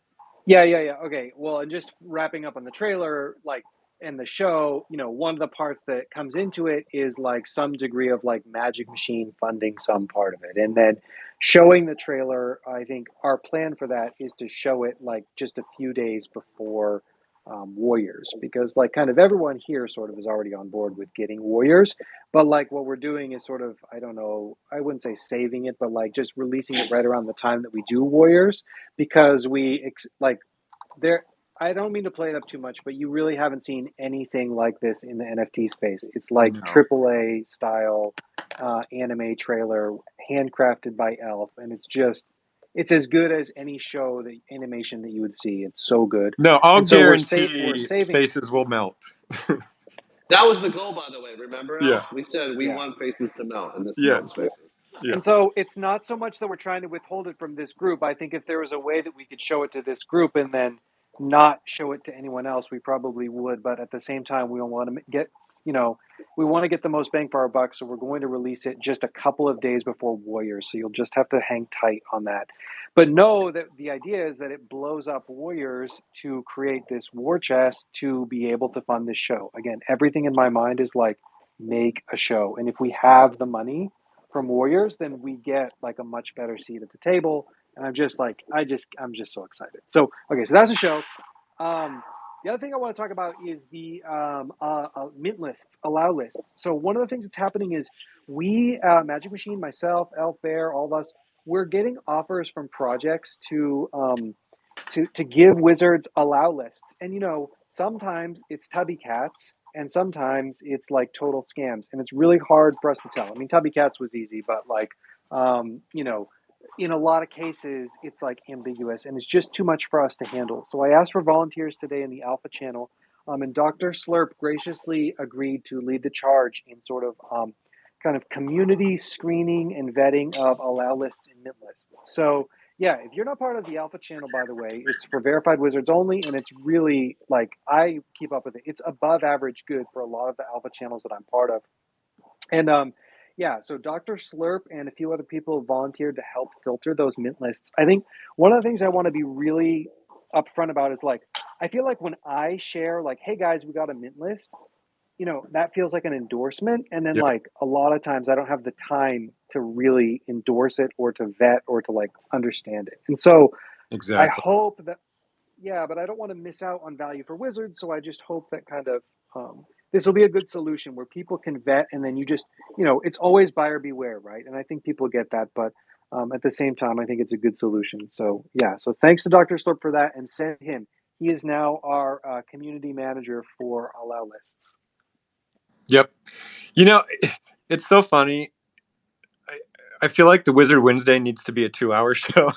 Yeah. Okay. Well, and just wrapping up on the trailer, like, and the show, one of the parts that comes into it is like some degree of like Magic Machine funding some part of it. And then showing the trailer, I think our plan for that is to show it like just a few days before Warriors, because like kind of everyone here sort of is already on board with getting Warriors. But like what we're doing is sort of, I don't know, I wouldn't say saving it, but like just releasing it right around the time that we do Warriors, because there. I don't mean to play it up too much, but you really haven't seen anything like this in the NFT space. It's like AAA style anime trailer, handcrafted by Elf, and it's as good as any show, the animation that you would see. It's so good. No, I'll and so guarantee we're saving faces will melt. That was the goal, by the way. Remember, Yeah. we said we want faces to melt, and this Yes. melts faces. Yeah. And so it's not so much that we're trying to withhold it from this group. I think if there was a way that we could show it to this group and then not show it to anyone else, we probably would. But at the same time, we don't want to get, we want to get the most bang for our buck. So we're going to release it just a couple of days before Warriors. So you'll just have to hang tight on that. But know that the idea is that it blows up Warriors to create this war chest to be able to fund this show. Again, everything in my mind is like, make a show. And if we have the money from Warriors, then we get like a much better seat at the table. And I'm just so excited. So, okay, so that's a show. The other thing I want to talk about is the mint lists, allow lists. So one of the things that's happening is we, Magic Machine, myself, Elf Bear, all of us, we're getting offers from projects to give wizards allow lists. And sometimes it's tubby cats and sometimes it's like total scams. And it's really hard for us to tell. I mean, tubby cats was easy, but like in a lot of cases, it's like ambiguous and it's just too much for us to handle. So I asked for volunteers today in the Alpha channel, and Dr. Slurp graciously agreed to lead the charge in sort of kind of community screening and vetting of allow lists and mint lists. So yeah, if you're not part of the Alpha channel, by the way, it's for verified wizards only, and it's really like I keep up with it. It's above average good for a lot of the Alpha channels that I'm part of. And yeah, so Dr. Slurp and a few other people volunteered to help filter those mint lists. I think one of the things I want to be really upfront about is like, I feel like when I share, like, hey guys, we got a mint list, that feels like an endorsement. And then Yeah, like a lot of times I don't have the time to really endorse it or to vet or to like understand it. And so I exactly. hope that, yeah, but I don't want to miss out on value for wizards. So I just hope that kind of this will be a good solution where people can vet, and then you just, it's always buyer beware, right? And I think people get that, but at the same time, I think it's a good solution. So yeah, so thanks to Dr. Slurp for that, and send him. He is now our community manager for allow lists. Yep. It's so funny. I feel like the Wizard Wednesday needs to be a 2-hour show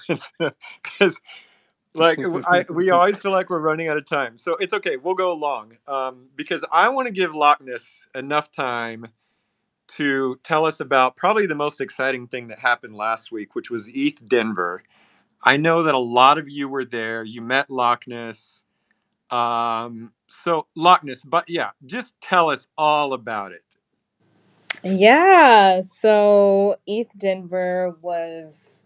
because like we always feel like we're running out of time. So it's okay. We'll go long because I want to give Lachness enough time to tell us about probably the most exciting thing that happened last week, which was ETH Denver. I know that a lot of you were there. You met Lachness. So Lachness, but yeah, just tell us all about it. Yeah, so ETH Denver was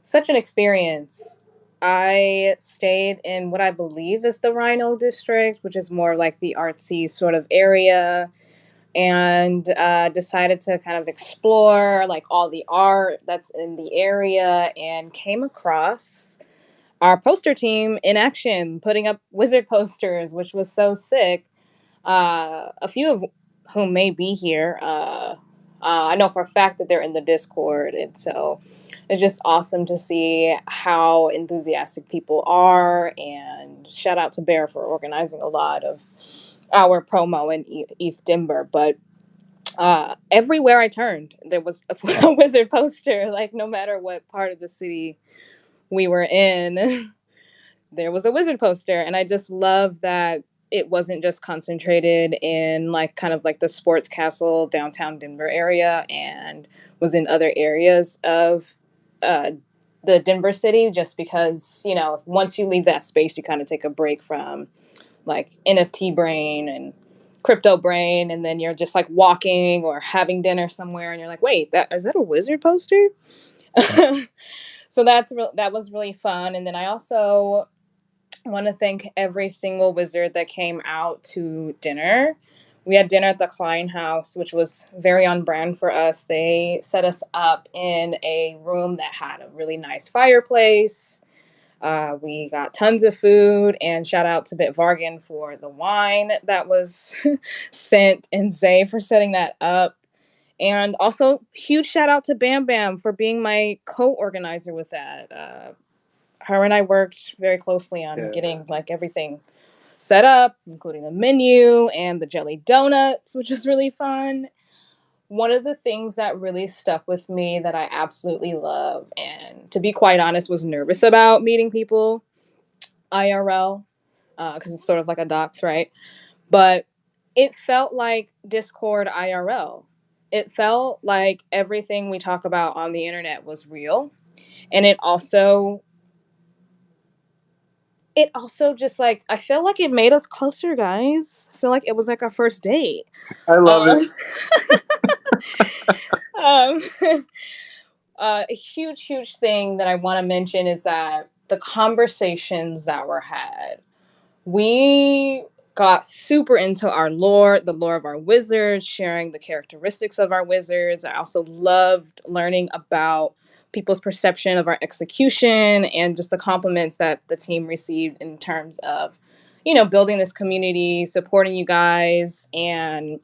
such an experience. I stayed in what I believe is the Rhino district, which is more like the artsy sort of area, and decided to kind of explore like all the art that's in the area and came across our poster team in action, putting up wizard posters, which was so sick. A few of whom may be here. I know for a fact that they're in the Discord, and so it's just awesome to see how enthusiastic people are. And shout out to Bear for organizing a lot of our promo in ETH Denver. But everywhere I turned, there was a wizard poster. Like no matter what part of the city we were in, there was a wizard poster. And I just love that it wasn't just concentrated in like kind of like the sports castle downtown Denver area, and was in other areas of uh, the Denver city, just because once you leave that space you kind of take a break from like NFT brain and crypto brain, and then you're just like walking or having dinner somewhere and you're like, wait, that is that a wizard poster? So that was really fun. And then I also want to thank every single wizard that came out to dinner. We had dinner at the Klein House, which was very on brand for us. They set us up in a room that had a really nice fireplace. We got tons of food, and shout out to Bitvargan for the wine that was sent, and Zay for setting that up. And also, huge shout out to Bam Bam for being my co-organizer with that. Her and I worked very closely on getting like everything set up, including the menu and the jelly donuts, which was really fun. One of the things that really stuck with me that I absolutely love, and to be quite honest, was nervous about meeting people IRL, because it's sort of like a docs, right? But it felt like Discord IRL. It felt like everything we talk about on the internet was real. And it also just like, I feel like it made us closer, guys. I feel like it was like our first date. I love it. Um, a huge thing that I want to mention is that the conversations that were had, we got super into our lore, the lore of our wizards, sharing the characteristics of our wizards. I also loved learning about people's perception of our execution and just the compliments that the team received in terms of, building this community, supporting you guys, and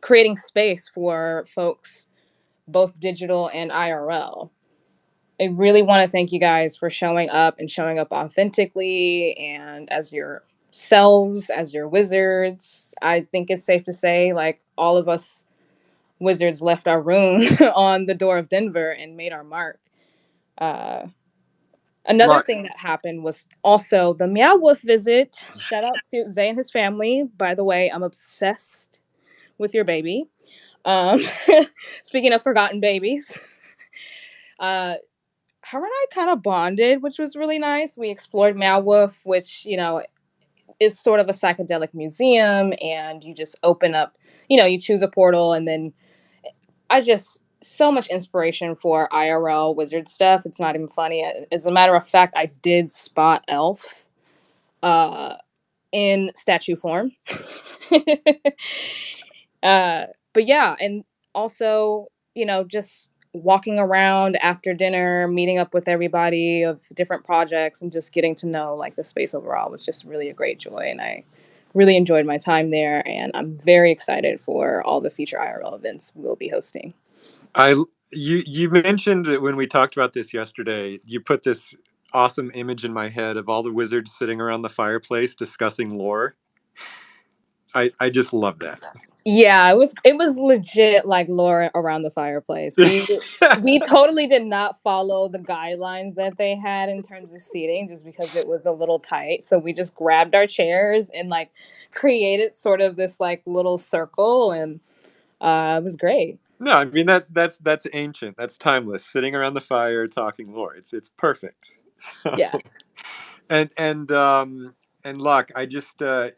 creating space for folks, both digital and IRL. I really want to thank you guys for showing up and showing up authentically and as yourselves, as your wizards. I think it's safe to say, like, all of us wizards left our rune on the door of Denver and made our mark. Another Right. thing that happened was also the Meow Wolf visit. Shout out to Zay and his family. By the way, I'm obsessed with your baby. Speaking of forgotten babies, her and I kind of bonded, which was really nice. We explored Meow Wolf, which, is sort of a psychedelic museum, and you just open up, you choose a portal, and then so much inspiration for IRL wizard stuff. It's not even funny. As a matter of fact, I did spot Elf in statue form. But yeah, and also, just walking around after dinner, meeting up with everybody of different projects, and just getting to know like the space overall was just really a great joy. And I really enjoyed my time there, and I'm very excited for all the future IRL events we'll be hosting. You mentioned that when we talked about this yesterday, you put this awesome image in my head of all the wizards sitting around the fireplace discussing lore. I just love that. Yeah, it was legit like lore around the fireplace. We totally did not follow the guidelines that they had in terms of seating just because it was a little tight. So we just grabbed our chairs and like created sort of this like little circle, and it was great. No, I mean that's ancient. That's timeless. Sitting around the fire talking lore. It's perfect. Yeah. And Locke, I just we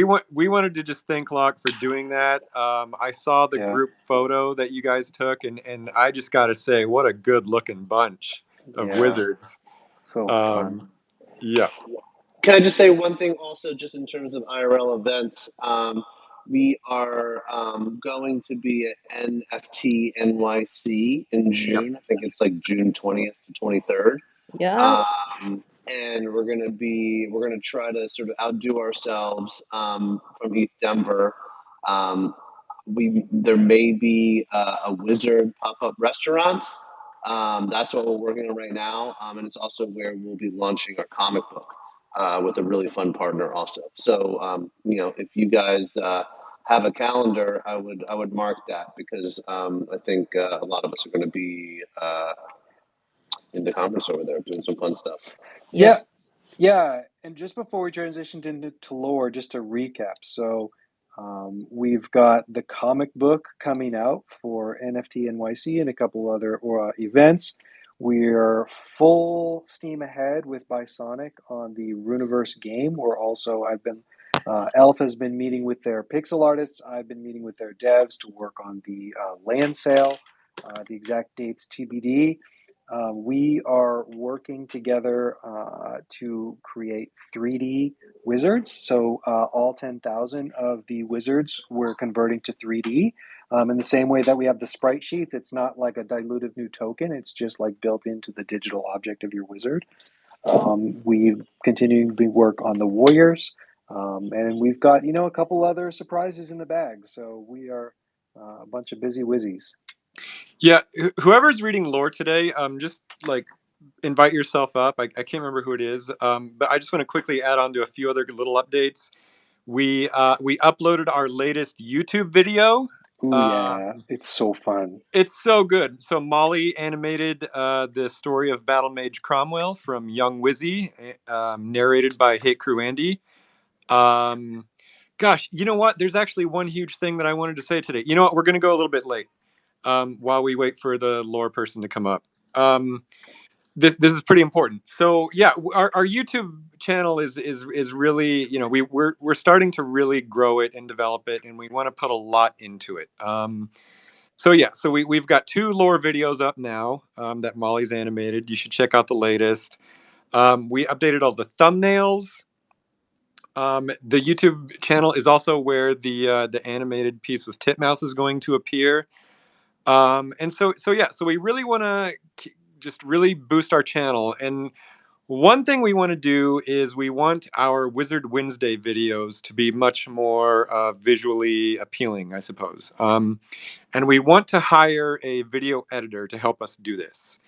wanted to just thank Locke for doing that. I saw the group photo that you guys took, and I just got to say, what a good looking bunch of wizards. So fun. Yeah. Can I just say one thing also, just in terms of IRL events? We are going to be at NFT NYC in June. Yep. I think it's like June 20th to 23rd. Yeah. And we're going to try to sort of outdo ourselves from ETH Denver. There may be a wizard pop-up restaurant. That's what we're working on right now. And it's also where we'll be launching our comic book with a really fun partner also. So, if you guys have a calendar, I would mark that because I think a lot of us are going to be in the conference over there doing some fun stuff. Yeah. And just before we transitioned into lore, just to recap. So we've got the comic book coming out for NFT NYC and a couple other events. We're full steam ahead with Bisonic on the Runiverse game. Elf has been meeting with their pixel artists. I've been meeting with their devs to work on the land sale. The exact dates TBD. We are working together to create 3D wizards. So all 10,000 of the wizards we're converting to 3D. In the same way that we have the sprite sheets, it's not like a dilutive new token. It's just like built into the digital object of your wizard. We continue to work on the warriors. And we've got, a couple other surprises in the bag. So we are a bunch of busy whizzies. Yeah, whoever's reading lore today, just like invite yourself up. I can't remember who it is, but I just want to quickly add on to a few other little updates. We uploaded our latest YouTube video. It's so fun. It's so good. So Molly animated the story of BattleMage Cromwell from Young Whizzie, narrated by HateCrewAndy. Gosh, you know what? There's actually one huge thing that I wanted to say today. You know what? We're going to go a little bit late while we wait for the lore person to come up. This is pretty important. So yeah, our YouTube channel is really, we're starting to really grow it and develop it, and we want to put a lot into it. So we've got 2 lore videos up now that Molly's animated. You should check out the latest. We updated all the thumbnails. The YouTube channel is also where the animated piece with Titmouse is going to appear. And so we really want to just really boost our channel. And one thing we want to do is we want our Wizard Wednesday videos to be much more visually appealing, I suppose. And we want to hire a video editor to help us do this.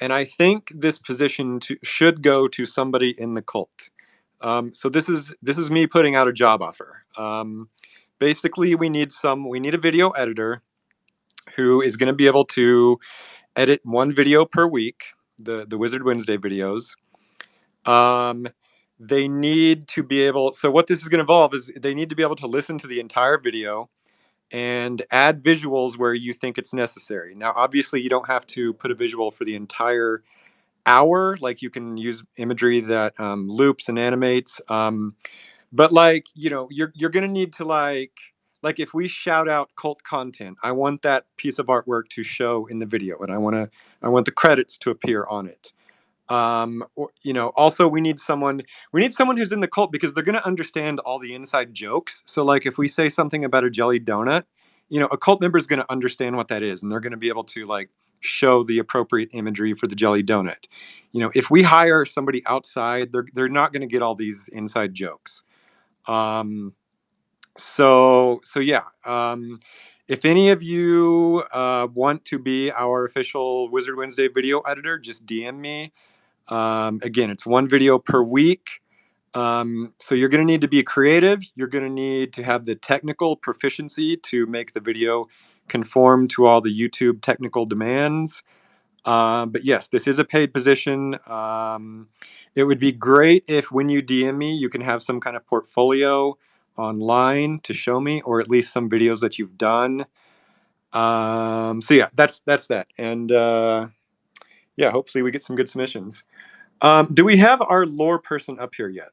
And I think this position should go to somebody in the cult. So this is me putting out a job offer. Basically, we need a video editor who is going to be able to edit one video per week, the Wizard Wednesday videos. They need to be able. So what this is going to involve is they need to be able to listen to the entire video and add visuals where you think it's necessary. Now, obviously, you don't have to put a visual for the entire hour. Like you can use imagery that loops and animates. But like, you're gonna need to like if we shout out cult content, I want that piece of artwork to show in the video, and I want the credits to appear on it. Also we need someone who's in the cult because they're going to understand all the inside jokes. So like if we say something about a jelly donut, a cult member is going to understand what that is, and they're going to be able to like show the appropriate imagery for the jelly donut. If we hire somebody outside, they're not going to get all these inside jokes. So yeah. If any of you want to be our official Wizard Wednesday video editor, just DM me. Again, it's one video per week. So you're going to need to be creative. You're going to need to have the technical proficiency to make the video conform to all the YouTube technical demands. But yes, this is a paid position. It would be great if when you DM me, you can have some kind of portfolio online to show me, or at least some videos that you've done. So yeah, that's that. And yeah, hopefully we get some good submissions. Do we have our lore person up here yet?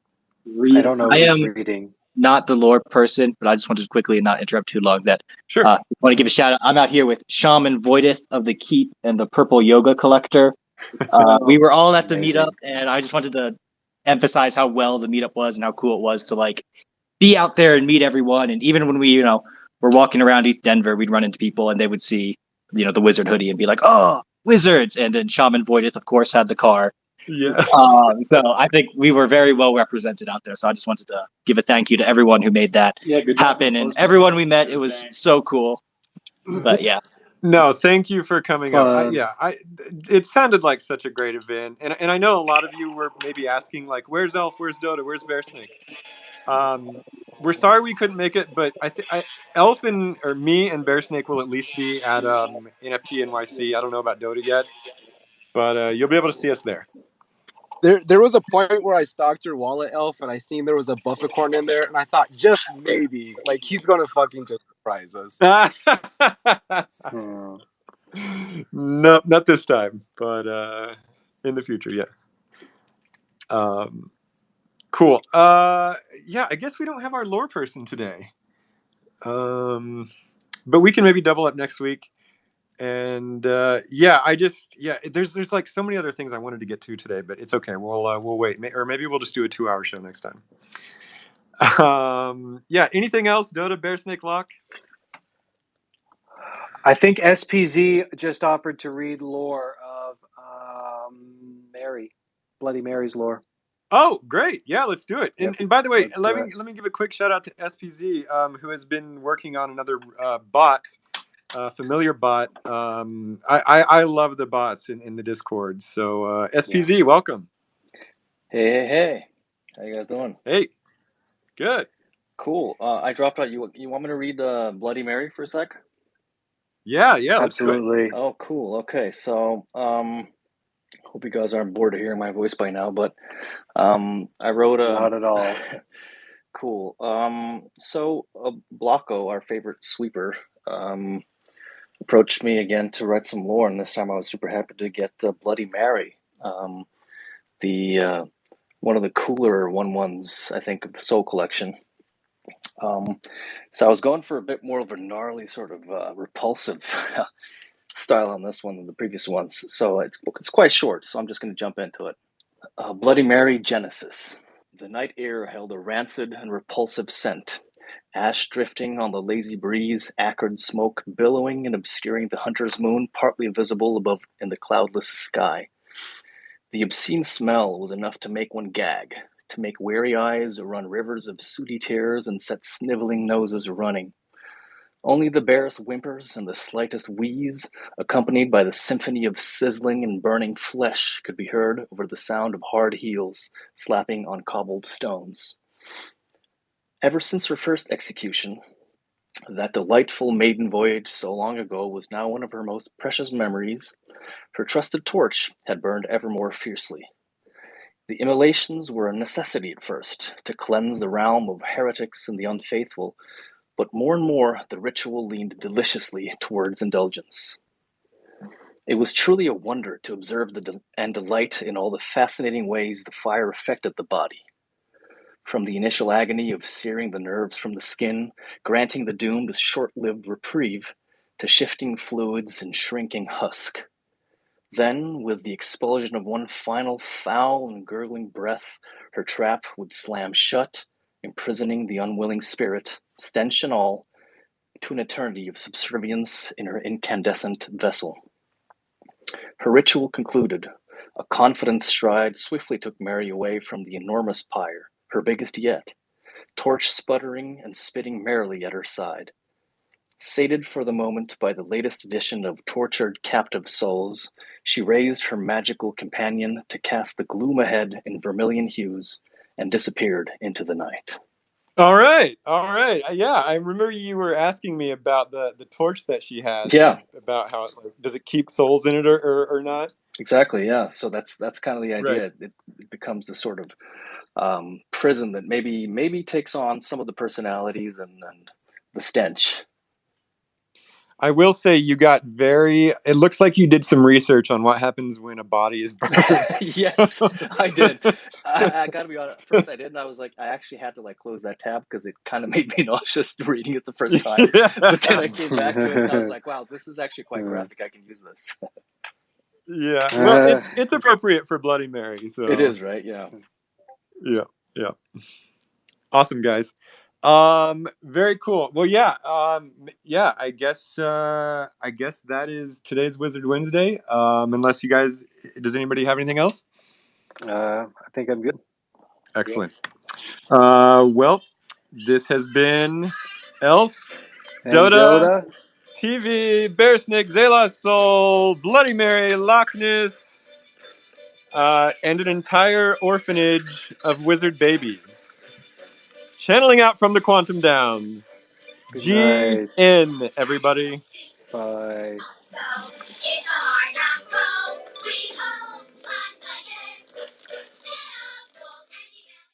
I don't know who's reading. Not the lore person, but I just wanted to quickly and not interrupt too long. Sure. I want to give a shout out. I'm out here with Shaman Voidith of the Keep and the Purple Yoga Collector. We were all at the meetup, and I just wanted to emphasize how well the meetup was and how cool it was to like be out there and meet everyone. And even when we, were walking around ETH Denver, we'd run into people and they would see, the wizard hoodie and be like, "Oh, wizards!" And then Shaman Voidith, of course, had the car. Yeah. So I think we were very well represented out there. So I just wanted to give a thank you to everyone who made that happen, and everyone we met. It was so cool. But yeah. No, thank you for coming up. It sounded like such a great event, and I know a lot of you were maybe asking like, "Where's Elf? Where's Dota? Where's Bearsnake?" We're sorry we couldn't make it, but Elf or me and Bearsnake will at least be at NFT NYC. I don't know about Dota yet, but you'll be able to see us there. There was a point where I stalked your wallet, Elf, and I seen there was a buffercorn in there, and I thought just maybe, like, he's gonna fucking just surprise us. No, not this time, but in the future, yes. Cool. Yeah, I guess we don't have our lore person today, but we can maybe double up next week. And there's like so many other things I wanted to get to today, but it's okay. We'll wait, or maybe we'll just do a 2-hour show next time. Yeah. Anything else? Dota, Bearsnake, Lock? I think SPZ just offered to read lore of Bloody Mary's lore. Oh, great! Yeah, let's do it. And by the way, let me give a quick shout out to SPZ, who has been working on another bot. Familiar bot. I love the bots in the Discord. So SPZ, welcome. Hey. How you guys doing? Hey. Good. Cool. I dropped out. You want me to read Bloody Mary for a sec? Yeah, absolutely. Oh, cool. Okay, so hope you guys aren't bored of hearing my voice by now, but I wrote a. Not at all. Cool. So Blocko, our favorite sweeper, approached me again to write some lore, and this time I was super happy to get Bloody Mary, the one of the cooler ones, I think, of the Soul Collection. So I was going for a bit more of a gnarly, sort of repulsive style on this one than the previous ones. So it's quite short, so I'm just going to jump into it. Bloody Mary Genesis. The night air held a rancid and repulsive scent. Ash drifting on the lazy breeze, acrid smoke billowing and obscuring the hunter's moon, partly visible above in the cloudless sky. The obscene smell was enough to make one gag, to make weary eyes run rivers of sooty tears and set sniveling noses running. Only the barest whimpers and the slightest wheeze, accompanied by the symphony of sizzling and burning flesh, could be heard over the sound of hard heels slapping on cobbled stones. Ever since her first execution, that delightful maiden voyage so long ago was now one of her most precious memories. Her trusted torch had burned ever more fiercely. The immolations were a necessity at first, to cleanse the realm of heretics and the unfaithful, but more and more the ritual leaned deliciously towards indulgence. It was truly a wonder to observe and delight in all the fascinating ways the fire affected the body. From the initial agony of searing the nerves from the skin, granting the doomed a short-lived reprieve, to shifting fluids and shrinking husk. Then, with the expulsion of one final foul and gurgling breath, her trap would slam shut, imprisoning the unwilling spirit, stench and all, to an eternity of subservience in her incandescent vessel. Her ritual concluded, a confident stride swiftly took Mary away from the enormous pyre, her biggest yet, torch sputtering and spitting merrily at her side. Sated for the moment by the latest edition of tortured captive souls, she raised her magical companion to cast the gloom ahead in vermilion hues and disappeared into the night. All right. Yeah, I remember you were asking me about the torch that she has. Yeah. About how does it keep souls in it or not? Exactly. Yeah. So that's kind of the idea. Right. It becomes this sort of prison that maybe takes on some of the personalities and the stench. I will say you got it looks like you did some research on what happens when a body is burned. Yes, I did. I gotta be honest. First I did, and I was like, I actually had to close that tab because it kind of made me nauseous reading it the first time. Yeah. But then I came back to it and I was like, wow, this is actually quite graphic. I can use this. Yeah. Well, it's appropriate for Bloody Mary. So it is, right? Yeah. Yeah. Awesome, guys. Very cool. Well, yeah. I guess that is today's Wizard Wednesday. Unless you guys, does anybody have anything else? I think I'm good. Excellent. Well, this has been Elf, And Dota, TV, Bearsnake, Zayla Soul, Bloody Mary, Lachness, and an entire orphanage of wizard babies. Channeling out from the Quantum Downs. Good night. GN, everybody. Bye.